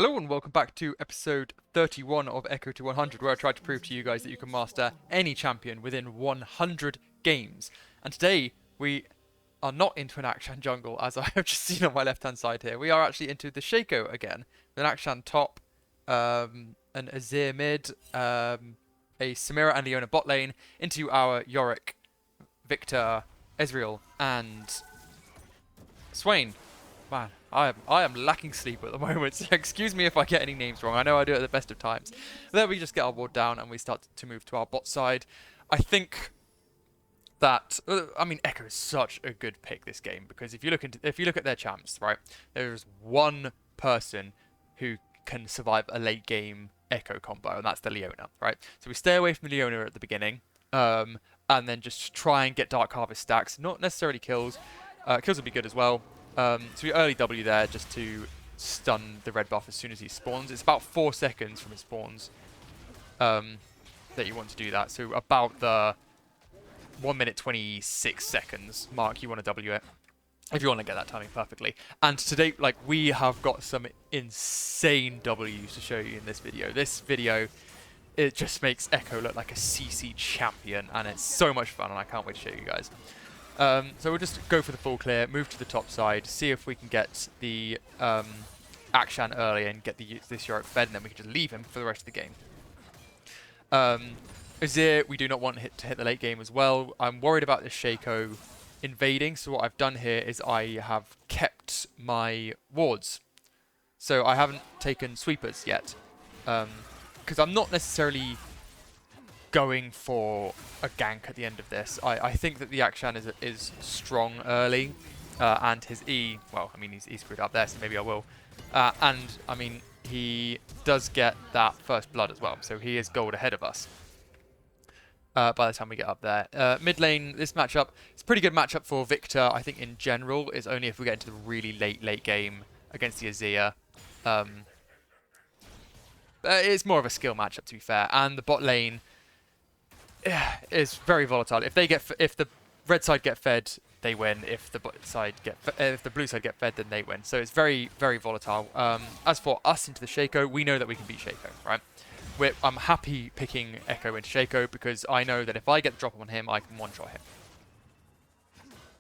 Hello and welcome back to episode 31 of Ekko to 100, where I tried to prove to you guys that you can master any champion within 100 games. And today we are not into an Akshan jungle, as I have just seen on my left hand side here. We are actually into the Shaco again, with an Akshan top, an Azir mid, a Samira and Leona bot lane, into our Yorick, Victor, Ezreal, and Swain. Man, I am lacking sleep at the moment, so excuse me if I get any names wrong. I know I do it at the best of times. But then we just get our ward down and we start to move to our bot side. I think that Ekko is such a good pick this game, because if you look at their champs, right, there's one person who can survive a late game Ekko combo, and that's the Leona, right? So we stay away from the Leona at the beginning, and then just try and get Dark Harvest stacks, not necessarily kills. Kills would be good as well. So we early W there just to stun the red buff as soon as he spawns. It's about 4 seconds from his spawns that you want to do that. So about the 1 minute 26 seconds mark, you want to W it if you want to get that timing perfectly. And today, like, we have got some insane Ws to show you in this video. This video, it just makes Ekko look like a CC champion, and it's so much fun, and I can't wait to show you guys. So we'll just go for the full clear, move to the top side, see if we can get the Akshan early and get this Yorick fed, and then we can just leave him for the rest of the game. Azir, we do not want to hit the late game as well. I'm worried about this Shaco invading, so what I've done here is I have kept my wards. So I haven't taken sweepers yet, because I'm not necessarily going for a gank at the end of this. I think that the Akshan is strong early, and his E, well, I mean, he's screwed up there, so maybe I will. And, I mean, he does get that first blood as well, so he is gold ahead of us by the time we get up there. Mid lane, this matchup, it's a pretty good matchup for Victor, I think, in general. It's only if we get into the really late game against the Azir. It's more of a skill matchup, to be fair, and the bot lane is very volatile. If the red side get fed, they win. If the blue side get fed, then they win. So it's very, very volatile. As for us into the Shaco, we know that we can beat Shaco, right? I'm happy picking Ekko into Shaco because I know that if I get the drop on him, I can one-shot him.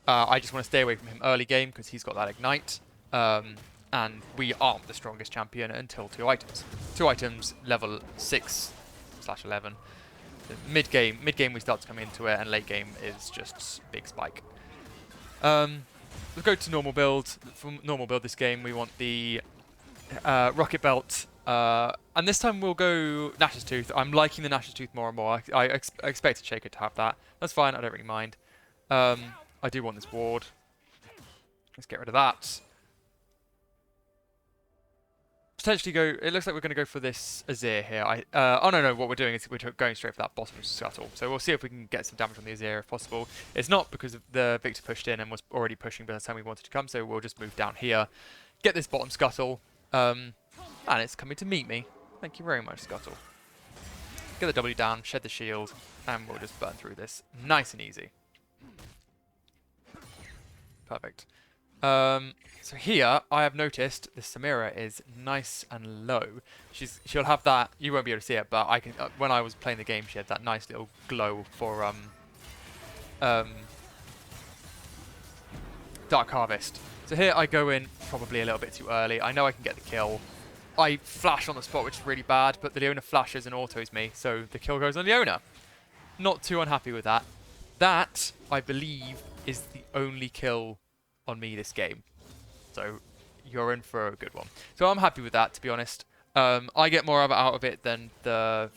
I just want to stay away from him early game because he's got that ignite, and we aren't the strongest champion until 2 items. 2 items, level 6/11. Mid game we start to come into it, and late game is just big spike. Let's go to normal build. For normal build this game, we want the rocket belt, and this time we'll go Nash's Tooth. I'm liking the Nash's Tooth more and more. I expected Shaco to have that. That's fine, I don't really mind. I do want this ward. Let's get rid of that. Potentially go. It looks like we're going to go for this Azir here. Oh no, what we're doing is we're going straight for that bottom scuttle. So we'll see if we can get some damage on the Azir if possible. It's not because the Victor pushed in and was already pushing by the time we wanted to come, so we'll just move down here, get this bottom scuttle, and it's coming to meet me. Thank you very much, Scuttle. Get the W down, shed the shield, and we'll just burn through this nice and easy. Perfect. So here, I have noticed the Samira is nice and low. She'll have that, you won't be able to see it, but I can. When I was playing the game, she had that nice little glow for Dark Harvest. So here I go in probably a little bit too early. I know I can get the kill. I flash on the spot, which is really bad, but the Leona flashes and autos me, so the kill goes on Leona. Not too unhappy with that. That, I believe, is the only kill on me this game. So you're in for a good one. So I'm happy with that, to be honest. I get more out of it than the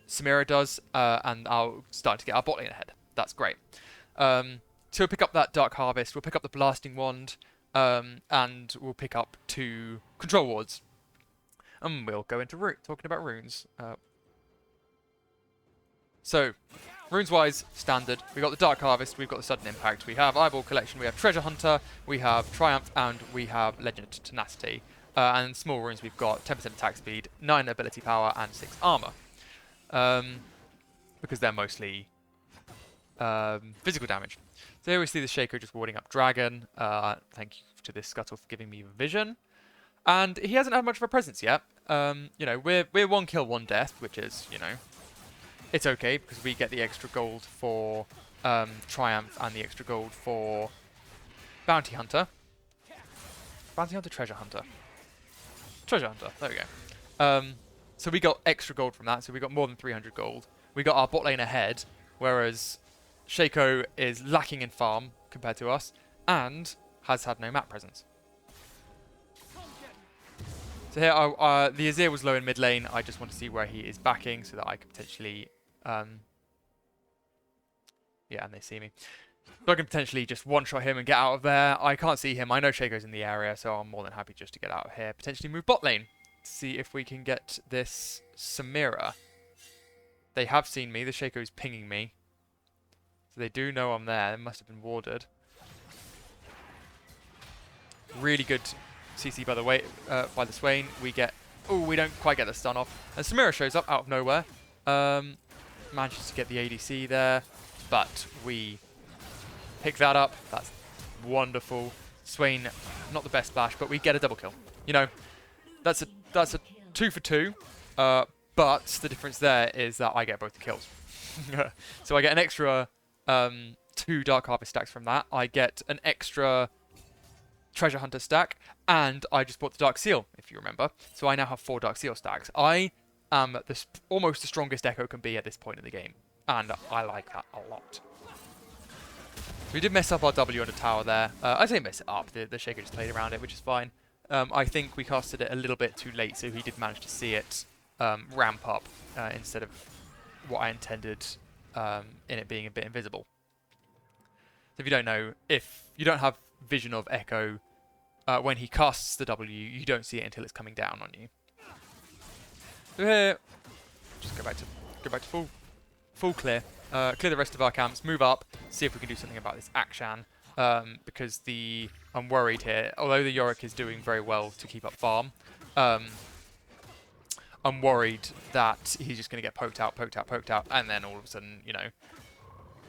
Samira does, and I'll start to get our bot lane ahead. That's great. So we'll pick up that Dark Harvest, we'll pick up the Blasting Wand, and we'll pick up 2 control wards. And we'll go into talking about runes. So, runes-wise, standard. We've got the Dark Harvest, we've got the Sudden Impact, we have Eyeball Collection, we have Treasure Hunter, we have Triumph, and we have Legend of Tenacity. And small runes, we've got 10% attack speed, 9 ability power, and 6 armor. Because they're mostly physical damage. So here we see the Shaco just warding up Dragon. Thank you to this Scuttle for giving me vision. And he hasn't had much of a presence yet. You know, we're 1 kill, 1 death, which is, you know, it's okay because we get the extra gold for Triumph and the extra gold for Bounty Hunter. Bounty Hunter, Treasure Hunter. Treasure Hunter, there we go. So we got extra gold from that, so we got more than 300 gold. We got our bot lane ahead, whereas Shaco is lacking in farm compared to us, and has had no map presence. So here, the Azir was low in mid lane. I just want to see where he is backing so that I could potentially... yeah, and they see me. So I can potentially just one-shot him and get out of there. I can't see him. I know Shaco's in the area, so I'm more than happy just to get out of here. Potentially move bot lane. See if we can get this Samira. They have seen me. The Shaco's pinging me. So they do know I'm there. They must have been warded. Really good CC by the way, by the Swain. We get... Oh, we don't quite get the stun off. And Samira shows up out of nowhere. Manages to get the ADC there. But we pick that up. That's wonderful. Swain, not the best splash, but we get a double kill. You know, that's a 2 for 2. But the difference there is that I get both the kills. So I get an extra 2 Dark Harvest stacks from that. I get an extra Treasure Hunter stack, and I just bought the Dark Seal, if you remember. So I now have 4 Dark Seal stacks. I am almost the strongest Ekko can be at this point in the game, and I like that a lot. We did mess up our W on the tower there. I say mess it up. The Shaker just played around it, which is fine. I think we casted it a little bit too late, so he did manage to see it ramp up instead of what I intended in it being a bit invisible. So if you don't know, if you don't have vision of Ekko, when he casts the W, you don't see it until it's coming down on you. So here, just go back to full clear. Clear the rest of our camps, move up, see if we can do something about this Akshan. Because I'm worried here, although the Yorick is doing very well to keep up farm, I'm worried that he's just going to get poked out, and then all of a sudden, you know,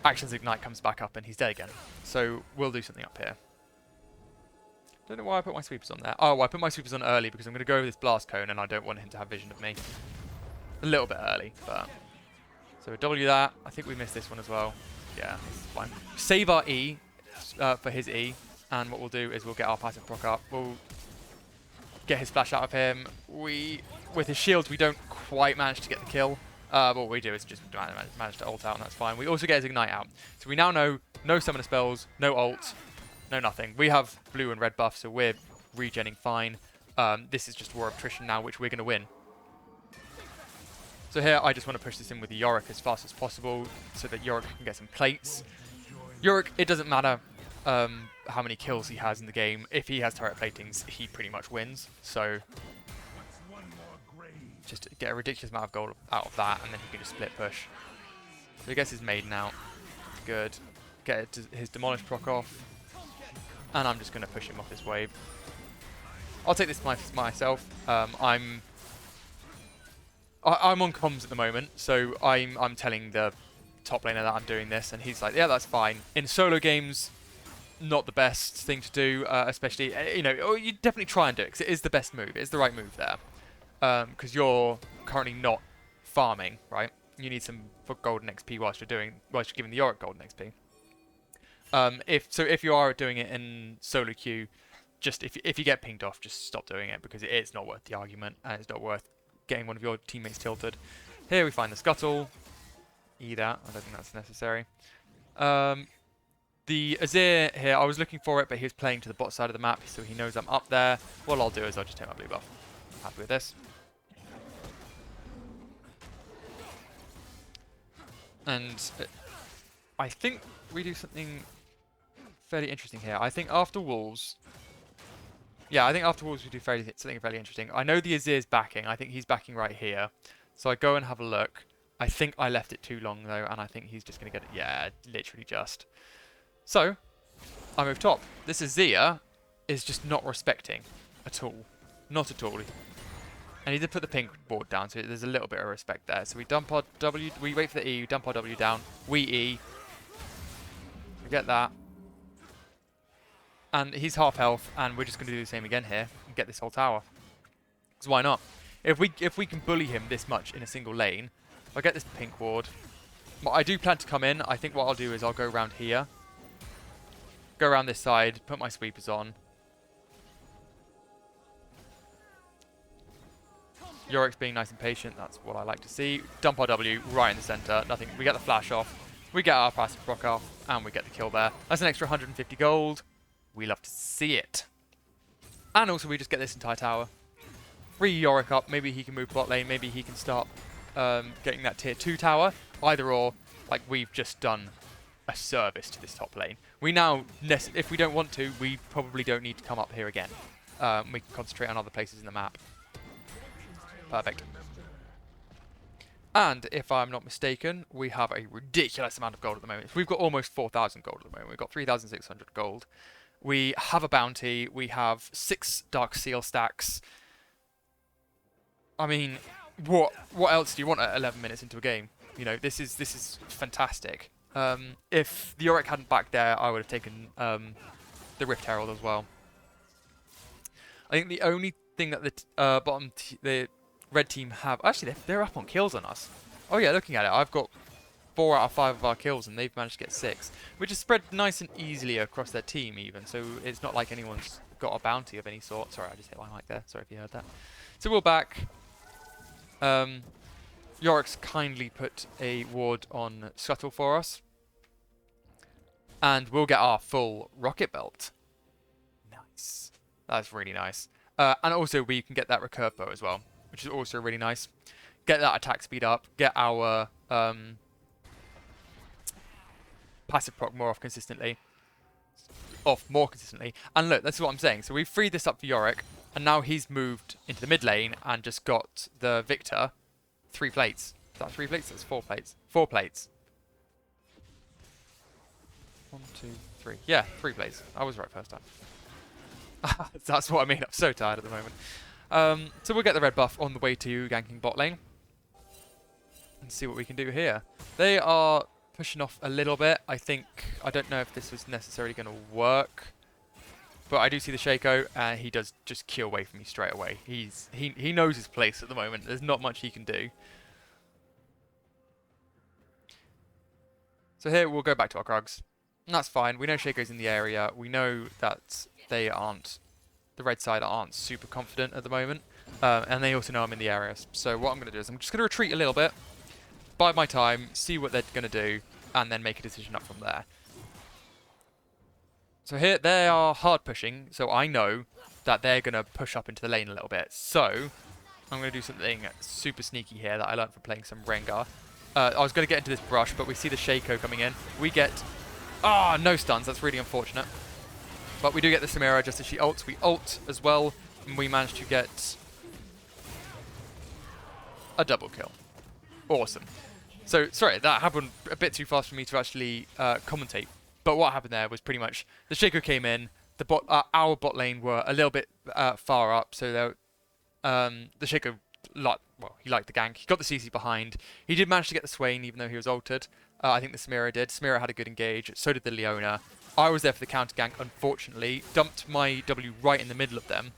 Akshan's Ignite comes back up and he's dead again. So we'll do something up here. Don't know why I put my sweepers on there. Oh, I put my sweepers on early because I'm going to go over this blast cone and I don't want him to have vision of me. A little bit early, but... So we'll W that. I think we missed this one as well. Yeah, it's fine. Save our E for his E, and what we'll do is we'll get our passive proc up. We'll get his flash out of him. With his shields, we don't quite manage to get the kill. But what we do is just manage to ult out, and that's fine. We also get his Ignite out. So we now know no summoner spells, no ult, no nothing. We have blue and red buff, so we're regenning fine. This is just war of attrition now, which we're going to win. So here, I just want to push this in with the Yorick as fast as possible so that Yorick can get some plates. Yorick, it doesn't matter how many kills he has in the game. If he has turret platings, he pretty much wins. So just get a ridiculous amount of gold out of that, and then he can just split push. So he gets his Maiden out. Good. Get his Demolish proc off. And I'm just going to push him off this wave. I'll take this myself. I'm on comms at the moment, so I'm telling the top laner that I'm doing this, and he's like, yeah, that's fine. In solo games, not the best thing to do, especially, you know, or you definitely try and do it, because it is the best move. It's the right move there. Because you're currently not farming, right? You need some for golden XP whilst you're giving the Yorick golden XP. If you are doing it in solo queue, just if you get pinged off, just stop doing it, because it's not worth the argument, and it's not worth getting one of your teammates tilted. Here we find the scuttle. E that. I don't think that's necessary. The Azir here, I was looking for it, but he was playing to the bot side of the map, so he knows I'm up there. What I'll do is I'll just take my blue buff. I'm happy with this. And I think we do something fairly interesting here. I think after Wolves... Yeah, I think after Wolves we do something fairly interesting. I know the Azir's backing. I think he's backing right here. So I go and have a look. I think I left it too long, though, and I think he's just going to get it. Yeah, literally just. So, I move top. This Azir is just not respecting at all. Not at all. And he did put the pink board down, so there's a little bit of respect there. So we dump our W. We wait for the E, we dump our W down. We E. We get that. And he's half health, and we're just going to do the same again here and get this whole tower. Because why not? If we can bully him this much in a single lane, I'll get this pink ward. I do plan to come in. I think what I'll do is I'll go around here. Go around this side, put my sweepers on. Yorick's being nice and patient. That's what I like to see. Dump our W right in the center. Nothing. We get the flash off. We get our passive proc off. And we get the kill there. That's an extra 150 gold. We love to see it. And also we just get this entire tower. Free Yorick up. Maybe he can move bot lane. Maybe he can start getting that tier 2 tower. Either or. Like, we've just done a service to this top lane. We now, if we don't want to, we probably don't need to come up here again. We can concentrate on other places in the map. Perfect. And if I'm not mistaken, we have a ridiculous amount of gold at the moment. We've got almost 4,000 gold at the moment. We've got 3,600 gold. We have a bounty. We have 6 Dark Seal stacks. I mean, what else do you want at 11 minutes into a game? You know, this is fantastic. If the Yorick hadn't backed there, I would have taken the Rift Herald as well. I think the only thing that the red team have... Actually, they're up on kills on us. Oh yeah, looking at it, I've got 4 out of 5 of our kills, and they've managed to get 6. Which is spread nice and easily across their team, even. So it's not like anyone's got a bounty of any sort. Sorry, I just hit my mic there. Sorry if you heard that. So we're back. Yorick's kindly put a ward on Scuttle for us. And we'll get our full rocket belt. Nice. That's really nice. And also we can get that recurve bow as well, which is also really nice. Get that attack speed up. Get our passive proc more consistently. And look, that's what I'm saying. So we've freed this up for Yorick, and now he's moved into the mid lane and just got the Victor 3 plates. Is that 3 plates? That's 4 plates. 4 plates. 1, 2, 3. Yeah, 3 plates. I was right first time. That's what I mean. I'm so tired at the moment. So we'll get the red buff on the way to ganking bot lane. And see what we can do here. They are pushing off a little bit. I don't know if this was necessarily going to work. But I do see the Shaco, and he does just queue away from me straight away. He knows his place at the moment. There's not much he can do. So here we'll go back to our Krugs. And that's fine. We know Shaco's in the area. We know that the red side aren't super confident at the moment. And they also know I'm in the area. So what I'm going to do is I'm just going to retreat a little bit, bide my time, see what they're going to do, and then make a decision up from there. So here they are hard pushing, so I know that they're going to push up into the lane a little bit. So I'm going to do something super sneaky here that I learned from playing some Rengar. I was going to get into this brush, but we see the Shaco coming in. We get... Ah, no stuns. That's really unfortunate. But we do get the Samira just as she ults. We ult as well, and we manage to get a double kill. Awesome. So, sorry, that happened a bit too fast for me to actually commentate. But what happened there was pretty much the Shaco came in, our bot lane were a little bit far up, so the Shaco, he liked the gank. He got the CC behind. He did manage to get the Swain, even though he was altered. I think the Samira did. Samira had a good engage. So did the Leona. I was there for the counter gank, unfortunately. Dumped my W right in the middle of them,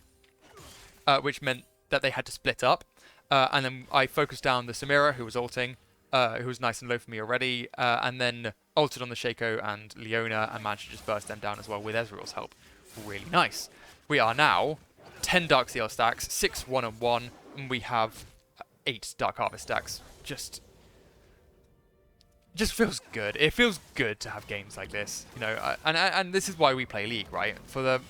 which meant that they had to split up. And then I focused down the Samira, who was ulting, who was nice and low for me already, and then ulted on the Shaco and Leona and managed to just burst them down as well with Ezreal's help. Really nice. We are now 10 Dark Seal stacks, 6 1-on-1, and we have 8 Dark Harvest stacks. Just feels good. It feels good to have games like this, you know. And this is why we play League, right? For the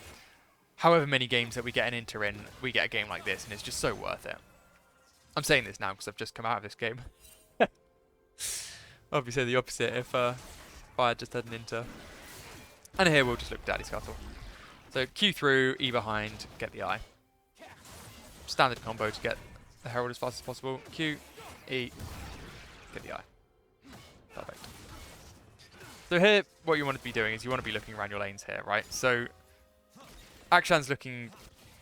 however many games that we get an inter in, we get a game like this, and it's just so worth it. I'm saying this now because I've just come out of this game. Obviously the opposite if I had just had an inter. And here we'll just look Daddy Scuttle. So Q through, E behind, get the eye. Standard combo to get the Herald as fast as possible. Q, E, get the eye. Perfect. So here, what you want to be doing is you want to be looking around your lanes here, right? So Akshan's looking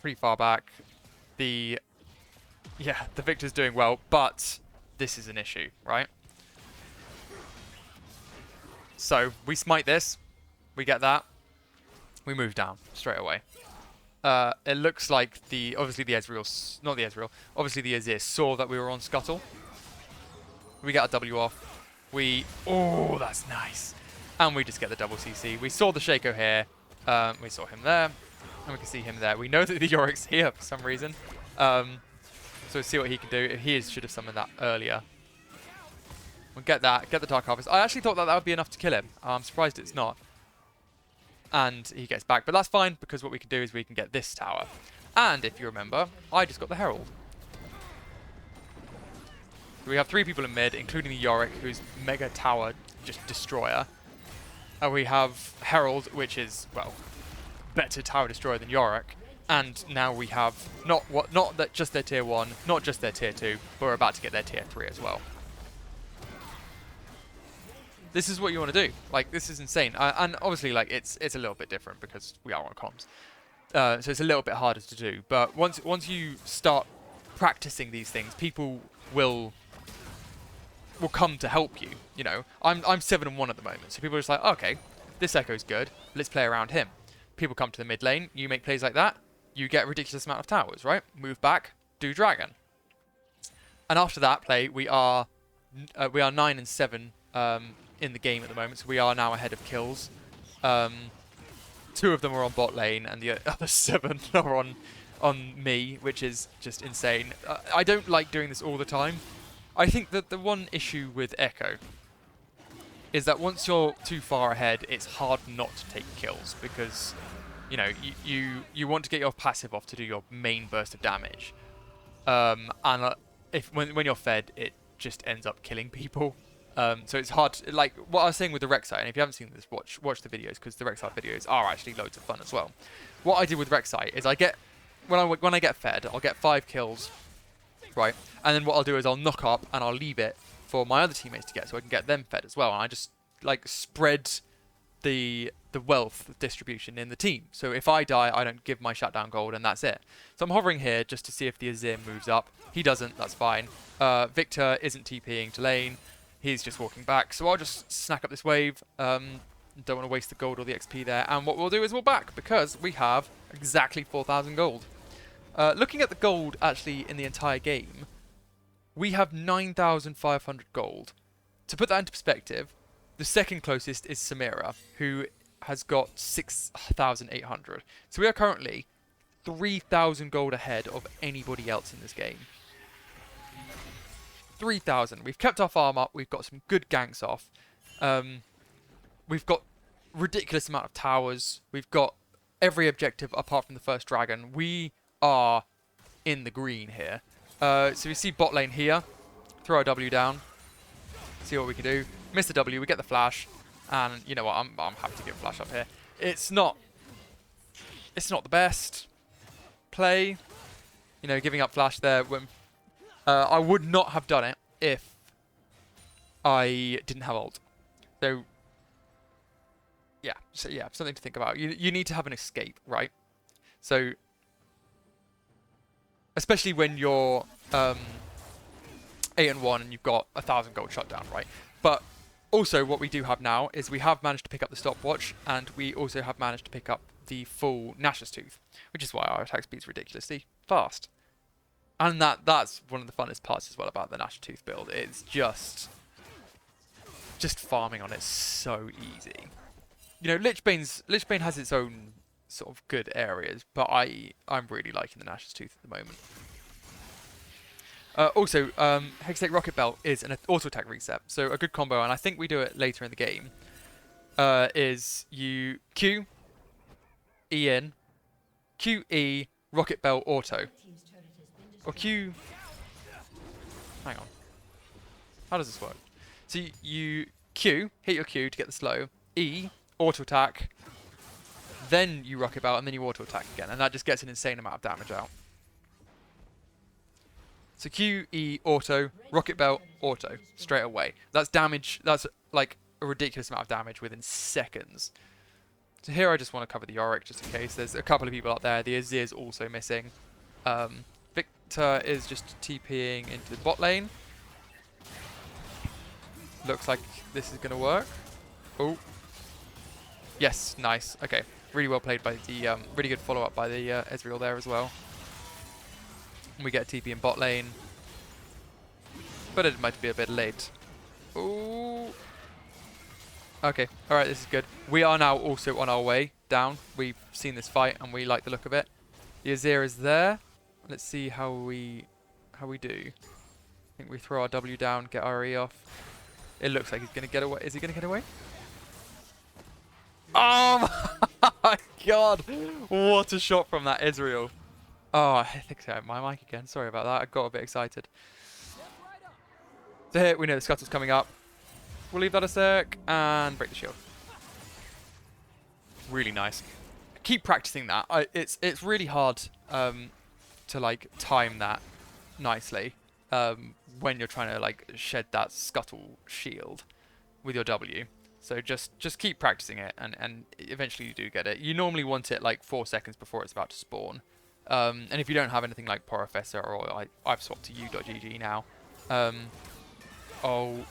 pretty far back. The Victor's doing well, but this is an issue, right? So we smite this, we get that, we move down straight away. it looks like obviously the Azir saw that we were on Scuttle. We get our W off. Oh, that's nice. And we just get the double CC. We saw the Shaco here. We saw him there. And we can see him there. We know that the Yorik's here for some reason. So we'll see what he can do. He should have summoned that earlier. We'll get that. Get the Dark Harvest. I actually thought that would be enough to kill him. I'm surprised it's not. And he gets back. But that's fine, because what we can do is we can get this tower. And if you remember, I just got the Herald. We have 3 people in mid, including the Yorick, who's Mega Tower just destroyer. And we have Herald, which is, well, better tower destroyer than Yorick. And now we have not that just their tier 1, not just their tier 2, but we're about to get their tier 3 as well. This is what you want to do. Like, this is insane. And obviously, like, it's a little bit different because we are on comms. So it's a little bit harder to do. But once you start practicing these things, people will come to help you. You know, I'm 7-1 at the moment, so people are just like, okay, this Ekko's good, let's play around him. People come to the mid lane, you make plays like that, you get a ridiculous amount of towers, right? Move back, do dragon. And after that play, we are 9 and 7 in the game at the moment, so we are now ahead of kills. 2 of them are on bot lane, and the other 7 are on me, which is just insane. I don't like doing this all the time. I think that the one issue with Ekko is that once you're too far ahead, it's hard not to take kills, because you know you want to get your passive off to do your main burst of damage, and when you're fed, it just ends up killing people. So it's hard to, like what I was saying with the Rek'Sai, and if you haven't seen this, watch the videos, because the Rek'Sai videos are actually loads of fun as well. What I did with Rek'Sai is when I get fed, I'll get 5 kills. Right, and then what I'll do is I'll knock up and I'll leave it for my other teammates to get, so I can get them fed as well. And I just like spread the wealth distribution in the team. So if I die, I don't give my shutdown gold, and that's it. So I'm hovering here just to see if the Azir moves up. He doesn't. That's fine. Victor isn't TPing to lane. He's just walking back. So I'll just snack up this wave. Don't want to waste the gold or the XP there. And what we'll do is we'll back, because we have exactly 4,000 gold. Looking at the gold, actually, in the entire game, we have 9,500 gold. To put that into perspective, the second closest is Samira, who has got 6,800. So we are currently 3,000 gold ahead of anybody else in this game. 3,000. We've kept our farm up. We've got some good ganks off. We've got ridiculous amount of towers. We've got every objective apart from the first dragon. We are in the green here. So we see bot lane here. Throw our W down. See what we can do. Miss the W. We get the flash. And you know what? I'm happy to get flash up here. It's not the best play. You know, giving up flash there. When I would not have done it if I didn't have ult. So yeah, something to think about. You need to have an escape, right? So especially when you're 8 and 1 and you've got 1,000 gold shutdown, right? But also what we do have now is we have managed to pick up the stopwatch, and we also have managed to pick up the full Nash's Tooth, which is why our attack speed is ridiculously fast. And that's one of the funnest parts as well about the Nash's Tooth build. It's just farming on it so easy. You know, Lichbane has its own sort of good areas, but I'm really liking the Nash's Tooth at the moment. Also, Hextech Rocket Belt is an auto attack reset, so a good combo, and I think we do it later in the game. Is you Q, E in, Q E, Rocket Belt auto, or Q. Hang on, how does this work? So you Q, hit your Q to get the slow, E, auto attack. Then you rocket belt, and then you auto attack again, and that just gets an insane amount of damage out. So Q, E, auto, rocket belt, auto, straight away. That's damage, that's like a ridiculous amount of damage within seconds. So here I just want to cover the Yorick just in case. There's a couple of people out there. The Azir's also missing. Victor is just TPing into the bot lane. Looks like this is going to work. Oh. Yes, nice. Okay. Really well played by the, really good follow-up by the Ezreal there as well. We get a TP in bot lane. But it might be a bit late. Ooh. Okay, alright, this is good. We are now also on our way down. We've seen this fight and we like the look of it. The Azir is there. Let's see how we do. I think we throw our W down, get our E off. It looks like he's going to get away. Is he going to get away? Oh my god! What a shot from that Israel. Oh, I think so. My mic again. Sorry about that. I got a bit excited. So here, we know the scuttle's coming up. We'll leave that a sec and break the shield. Really nice. Keep practicing that. It's really hard to like time that nicely when you're trying to like shed that scuttle shield with your W. So just keep practicing it and eventually you do get it. You normally want it like 4 seconds before it's about to spawn. And if you don't have anything like Professor or I've swapped to u.gg now. Oh,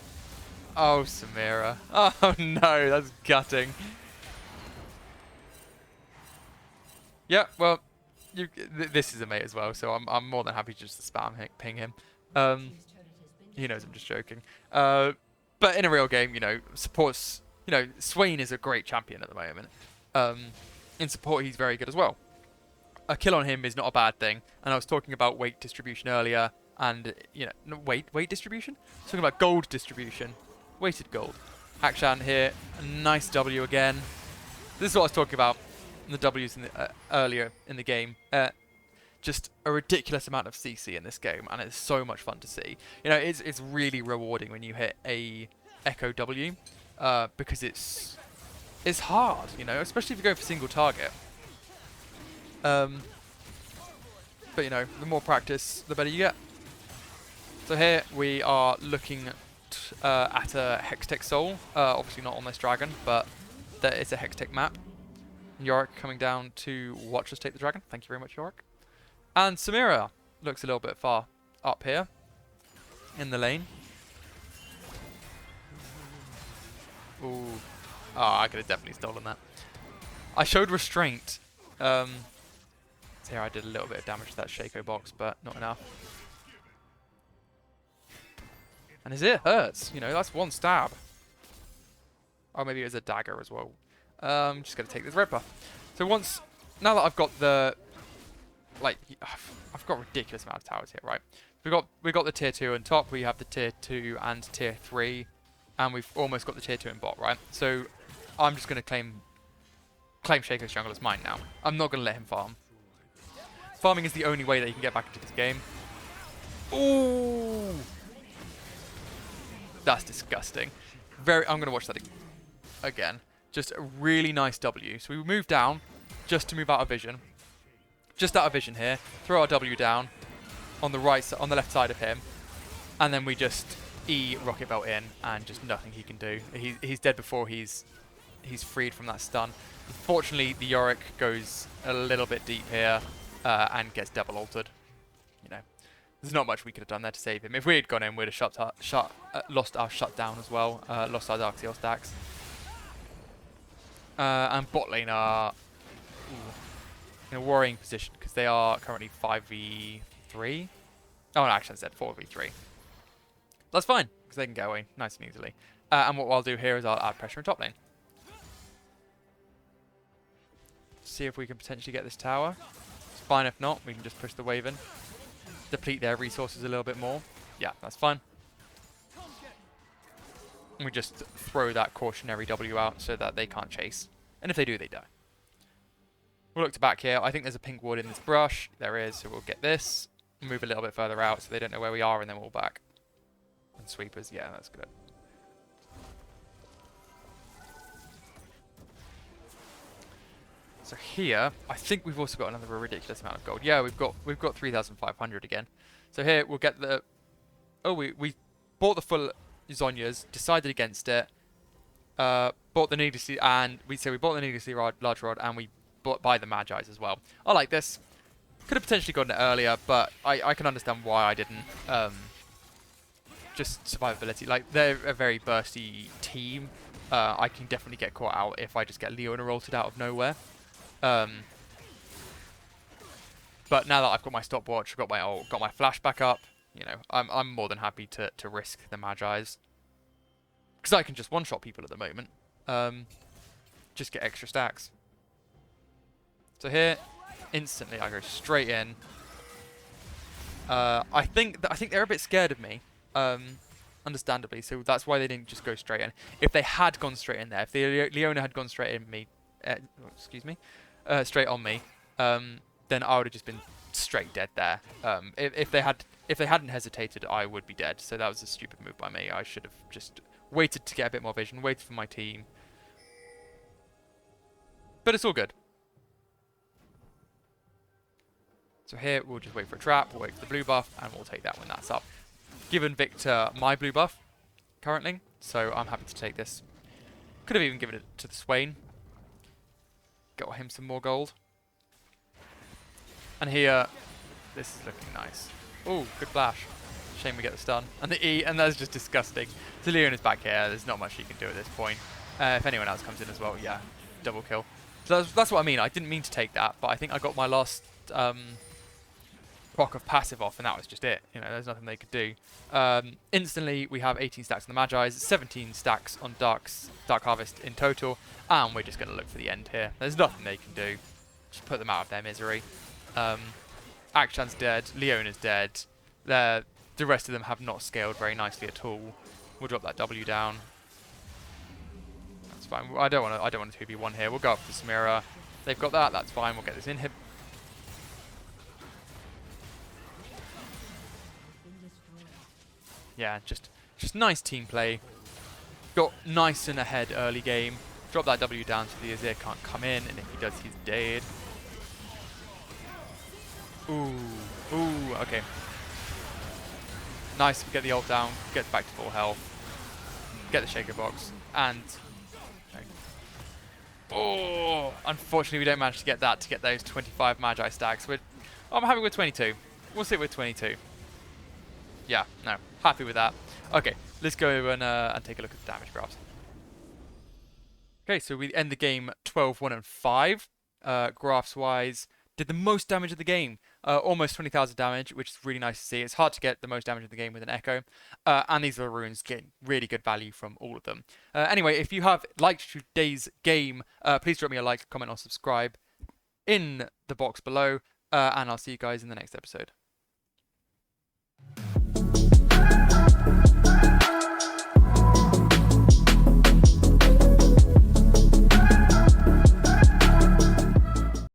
Samira. Oh no, that's gutting. Yeah, well, this is a mate as well, so I'm more than happy just to spam ping him. He knows I'm just joking. But in a real game, you know, supports. You know, Swain is a great champion at the moment. In support, he's very good as well. A kill on him is not a bad thing. And I was talking about weight distribution earlier, and you know, weight distribution. Talking about gold distribution, weighted gold. Akshan here, a nice W again. This is what I was talking about. The W's in the, earlier in the game. Just a ridiculous amount of CC in this game, and it's so much fun to see. You know, it's really rewarding when you hit a Ekko W, because it's hard, you know, especially if you go for single target. But you know, the more practice, the better you get. So here we are looking at a Hextech Soul. Obviously not on this dragon, but it's a Hextech map. Yorick coming down to watch us take the dragon. Thank you very much, Yorick. And Samira looks a little bit far up here in the lane. Ooh. Oh, I could have definitely stolen that. I showed restraint. So here I did a little bit of damage to that Shaco box, but not enough. And his ear hurts. You know, that's one stab. Oh, maybe it was a dagger as well. Just going to take this red buff. So now that I've got the, like, I've got a ridiculous amount of towers here, right? We got the tier 2 on top. We have the tier 2 and tier 3, and we've almost got the tier 2 in bot, right? So I'm just going to claim Shaco's jungle as mine now. I'm not going to let him farm. Farming is the only way that he can get back into this game. Ooh, that's disgusting. I'm going to watch that again. Just a really nice W. So we move down just to move out of vision. Just out of vision here. Throw our W down on the left side of him. And then we just E rocket belt in and just nothing he can do. He's dead before he's freed from that stun. Unfortunately, the Yorick goes a little bit deep here and gets double ulted. You know, there's not much we could have done there to save him. If we had gone in, we'd have lost our shutdown as well. Lost our Darkseal stacks. And bot lane are in a worrying position because they are currently 5v3. Oh, no, actually I said 4v3. That's fine because they can get away nice and easily. And what I'll do here is I'll add pressure in top lane. See if we can potentially get this tower. It's fine if not. We can just push the wave in. Deplete their resources a little bit more. Yeah, that's fine. We just throw that cautionary W out so that they can't chase. And if they do, they die. We'll look to back here. I think there's a pink ward in this brush. There is, so we'll get this. Move a little bit further out so they don't know where we are, and then we'll back. And sweepers, yeah, that's good. So here, I think we've also got another ridiculous amount of gold. Yeah, we've got 3,500 again. So here, we'll get the... Oh, we bought the full Zhonya's, decided against it, bought the needlessly, and we bought the needlessly large rod, and we buy the Magi's as well. I like this. Could have potentially gotten it earlier, but I can understand why I didn't. Just survivability. Like, they're a very bursty team. I can definitely get caught out if I just get Leona ulted out of nowhere. Um, but now that I've got my stopwatch, I've got my ult, got my flash back up, you know, I'm more than happy to risk the Magi's. Because I can just one-shot people at the moment. Just get extra stacks. So here, instantly I go straight in. I think they're a bit scared of me, understandably. So that's why they didn't just go straight in. If they had gone straight in there, if the Leona had gone straight in me, straight on me, then I would have just been straight dead there. If they hadn't hesitated, I would be dead. So that was a stupid move by me. I should have just waited to get a bit more vision, waited for my team. But it's all good. So here, we'll just wait for a trap, we'll wait for the blue buff, and we'll take that when that's up. Given Victor my blue buff, currently, so I'm happy to take this. Could have even given it to the Swain. Got him some more gold. And here, this is looking nice. Oh, good flash. Shame we get the stun. And the E, and that's just disgusting. So Leon is back here, there's not much he can do at this point. If anyone else comes in as well, yeah, double kill. So that's what I mean, I didn't mean to take that, but I think I got my last proc of passive off, and that was just it. You know, there's nothing they could do. Instantly, we have 18 stacks on the Magi's, 17 stacks on Dark Harvest in total, and we're just going to look for the end here. There's nothing they can do. Just put them out of their misery. Akshan's dead, Leona's dead. The rest of them have not scaled very nicely at all. We'll drop that W down. That's fine. I don't want to 2v1 here. We'll go up to Samira. They've got that. That's fine. We'll get this inhib. Yeah, just nice team play. Got nice and ahead early game. Drop that W down so the Azir can't come in, and if he does, he's dead. Ooh, okay. Nice, we get the ult down, get back to full health, get the Shaker box, and... Okay. Oh! Unfortunately, we don't manage to get that to get those 25 Magi stacks. I'm happy with 22. We'll sit with 22. Yeah, no, happy with that. Okay, let's go and take a look at the damage graphs. Okay, so we end the game 12, 1, and 5. Graphs-wise, did the most damage of the game. Almost 20,000 damage, which is really nice to see. It's hard to get the most damage of the game with an Ekko. And these are the runes, getting really good value from all of them. Anyway, if you have liked today's game, please drop me a like, comment, or subscribe in the box below. And I'll see you guys in the next episode.